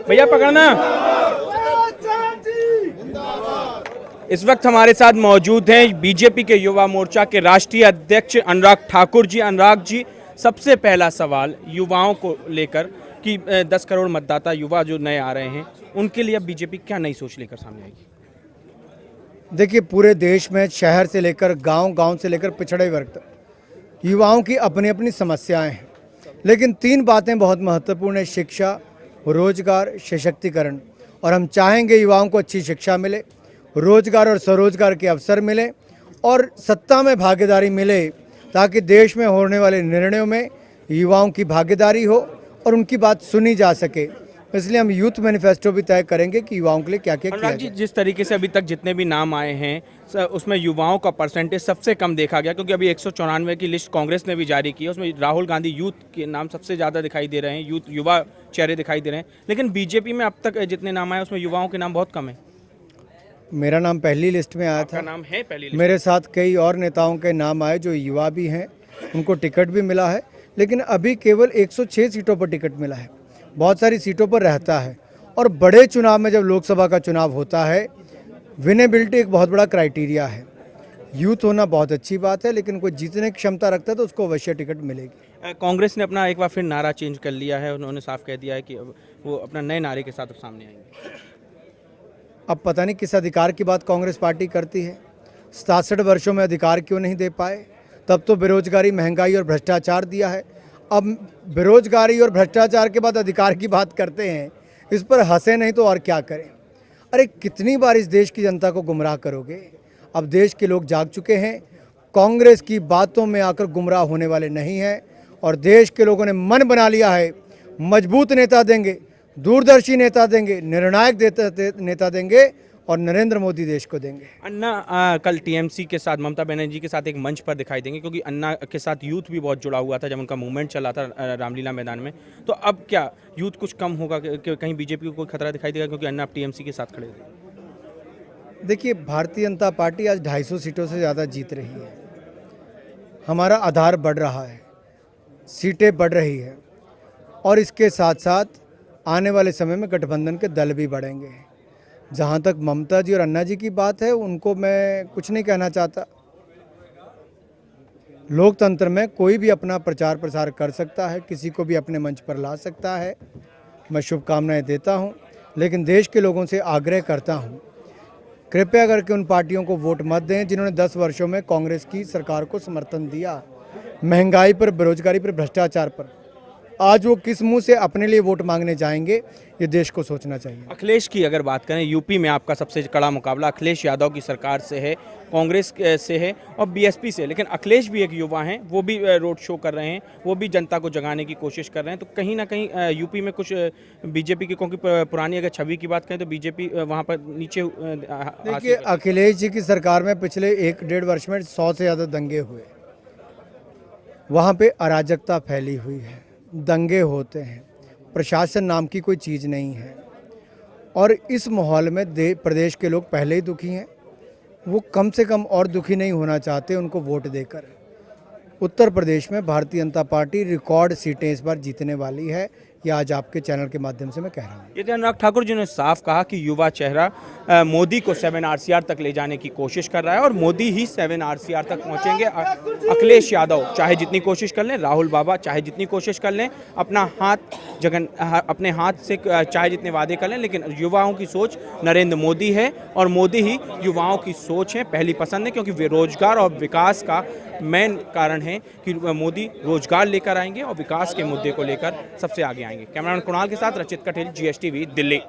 भैया पकड़ना। इस वक्त हमारे साथ मौजूद हैं बीजेपी के युवा मोर्चा के राष्ट्रीय अध्यक्ष अनुराग ठाकुर जी। अनुराग जी, सबसे पहला सवाल युवाओं को लेकर कि 10 करोड़ मतदाता युवा जो नए आ रहे हैं, उनके लिए अब बीजेपी क्या नई सोच लेकर सामने आएगी? देखिए, पूरे देश में शहर से लेकर गांव, गांव से लेकर पिछड़े वर्ग तक युवाओं की अपनी अपनी समस्याएं हैं, लेकिन 3 बातें बहुत महत्वपूर्ण है: शिक्षा, रोजगार, सशक्तिकरण। और हम चाहेंगे युवाओं को अच्छी शिक्षा मिले, रोजगार और स्वरोजगार के अवसर मिले और सत्ता में भागीदारी मिले, ताकि देश में होने वाले निर्णयों में युवाओं की भागीदारी हो और उनकी बात सुनी जा सके। इसलिए हम यूथ मैनिफेस्टो भी तय करेंगे कि युवाओं के लिए क्या क्या किया जाए। जिस तरीके से अभी तक जितने भी नाम आए हैं उसमें युवाओं का परसेंटेज सबसे कम देखा गया, क्योंकि अभी 194 की लिस्ट कांग्रेस ने भी जारी की है, उसमें राहुल गांधी यूथ के नाम सबसे ज़्यादा दिखाई दे रहे हैं, युवा चेहरे दिखाई दे रहे हैं। लेकिन बीजेपी में अब तक जितने नाम आए उसमें युवाओं के नाम बहुत कम है। मेरा नाम पहली लिस्ट में आया था। नाम है पहली लिस्ट। मेरे साथ कई और नेताओं के नाम आए जो युवा भी हैं, उनको टिकट भी मिला है, लेकिन अभी केवल 106 सीटों पर टिकट मिला है। बहुत सारी सीटों पर रहता है। और बड़े चुनाव में जब लोकसभा का चुनाव होता है, विनेबिलिटी एक बहुत बड़ा क्राइटेरिया है। यूथ होना बहुत अच्छी बात है, लेकिन कोई जीतने की क्षमता रखता है तो उसको अवश्य टिकट मिलेगी। कांग्रेस ने अपना एक बार फिर नारा चेंज कर लिया है, उन्होंने साफ कह दिया है कि अब वो अपना नए नारे के साथ अब सामने आएंगे। अब पता नहीं किस अधिकार की बात कांग्रेस पार्टी करती है। 67 वर्षों में अधिकार क्यों नहीं दे पाए? तब तो बेरोजगारी, महंगाई और भ्रष्टाचार दिया है। अब बेरोजगारी और भ्रष्टाचार के बाद अधिकार की बात करते हैं, इस पर हंसे नहीं तो और क्या करें। अरे कितनी बार इस देश की जनता को गुमराह करोगे? अब देश के लोग जाग चुके हैं, कांग्रेस की बातों में आकर गुमराह होने वाले नहीं हैं और देश के लोगों ने मन बना लिया है, मजबूत नेता देंगे, दूरदर्शी नेता देंगे, निर्णायक नेता देंगे और नरेंद्र मोदी देश को देंगे। अन्ना कल टीएमसी के साथ, ममता बनर्जी के साथ एक मंच पर दिखाई देंगे, क्योंकि अन्ना के साथ यूथ भी बहुत जुड़ा हुआ था जब उनका मूवमेंट चला था रामलीला मैदान में। तो अब क्या यूथ कुछ कम होगा कि कहीं बीजेपी को कोई खतरा दिखाई देगा, क्योंकि अन्ना अब टीएमसी के साथ खड़े थे? देखिए, भारतीय जनता पार्टी आज 250 सीटों से ज़्यादा जीत रही है। हमारा आधार बढ़ रहा है, सीटें बढ़ रही है और इसके साथ साथ आने वाले समय में गठबंधन के दल भी बढ़ेंगे। जहाँ तक ममता जी और अन्ना जी की बात है, उनको मैं कुछ नहीं कहना चाहता। लोकतंत्र में कोई भी अपना प्रचार प्रसार कर सकता है, किसी को भी अपने मंच पर ला सकता है। मैं शुभकामनाएं देता हूं, लेकिन देश के लोगों से आग्रह करता हूं, कृपया करके उन पार्टियों को वोट मत दें जिन्होंने 10 वर्षों में कांग्रेस की सरकार को समर्थन दिया। महंगाई पर, बेरोजगारी पर, भ्रष्टाचार पर आज वो किस मुंह से अपने लिए वोट मांगने जाएंगे, ये देश को सोचना चाहिए। अखिलेश की अगर बात करें, यूपी में आपका सबसे कड़ा मुकाबला अखिलेश यादव की सरकार से है, कांग्रेस से है और बीएसपी से। लेकिन अखिलेश भी एक युवा हैं, वो भी रोड शो कर रहे हैं, वो भी जनता को जगाने की कोशिश कर रहे हैं। तो कहीं ना कहीं यूपी में कुछ बीजेपी की, क्योंकि पुरानी अगर छवि की बात करें तो बीजेपी वहाँ पर नीचे। देखिए, अखिलेश जी की सरकार में पिछले 1-1.5 वर्ष में 100 से ज़्यादा दंगे हुए। वहाँ पे अराजकता फैली हुई है, दंगे होते हैं, प्रशासन नाम की कोई चीज़ नहीं है। और इस माहौल में प्रदेश के लोग पहले ही दुखी हैं, वो कम से कम और दुखी नहीं होना चाहते उनको वोट देकर। उत्तर प्रदेश में भारतीय जनता पार्टी रिकॉर्ड सीटें इस बार जीतने वाली है, ये आज आपके चैनल के माध्यम से मैं कह रहा हूँ। ये अनुराग ठाकुर जी ने साफ कहा कि युवा चेहरा मोदी को 7 RCR तक ले जाने की कोशिश कर रहा है और मोदी ही 7 RCR तक पहुंचेंगे। अखिलेश यादव चाहे जितनी कोशिश कर लें, राहुल बाबा चाहे जितनी कोशिश कर लें, अपने हाथ से चाहे जितने वादे कर लें, लेकिन युवाओं की सोच नरेंद्र मोदी है और मोदी ही युवाओं की सोच है, पहली पसंद है। क्योंकि वे रोजगार और विकास का मेन कारण है कि मोदी रोजगार लेकर आएंगे और विकास के मुद्दे को लेकर सबसे आगे आएंगे। कैमरामैन कुणाल के साथ रचित कठेल, GSTV, दिल्ली।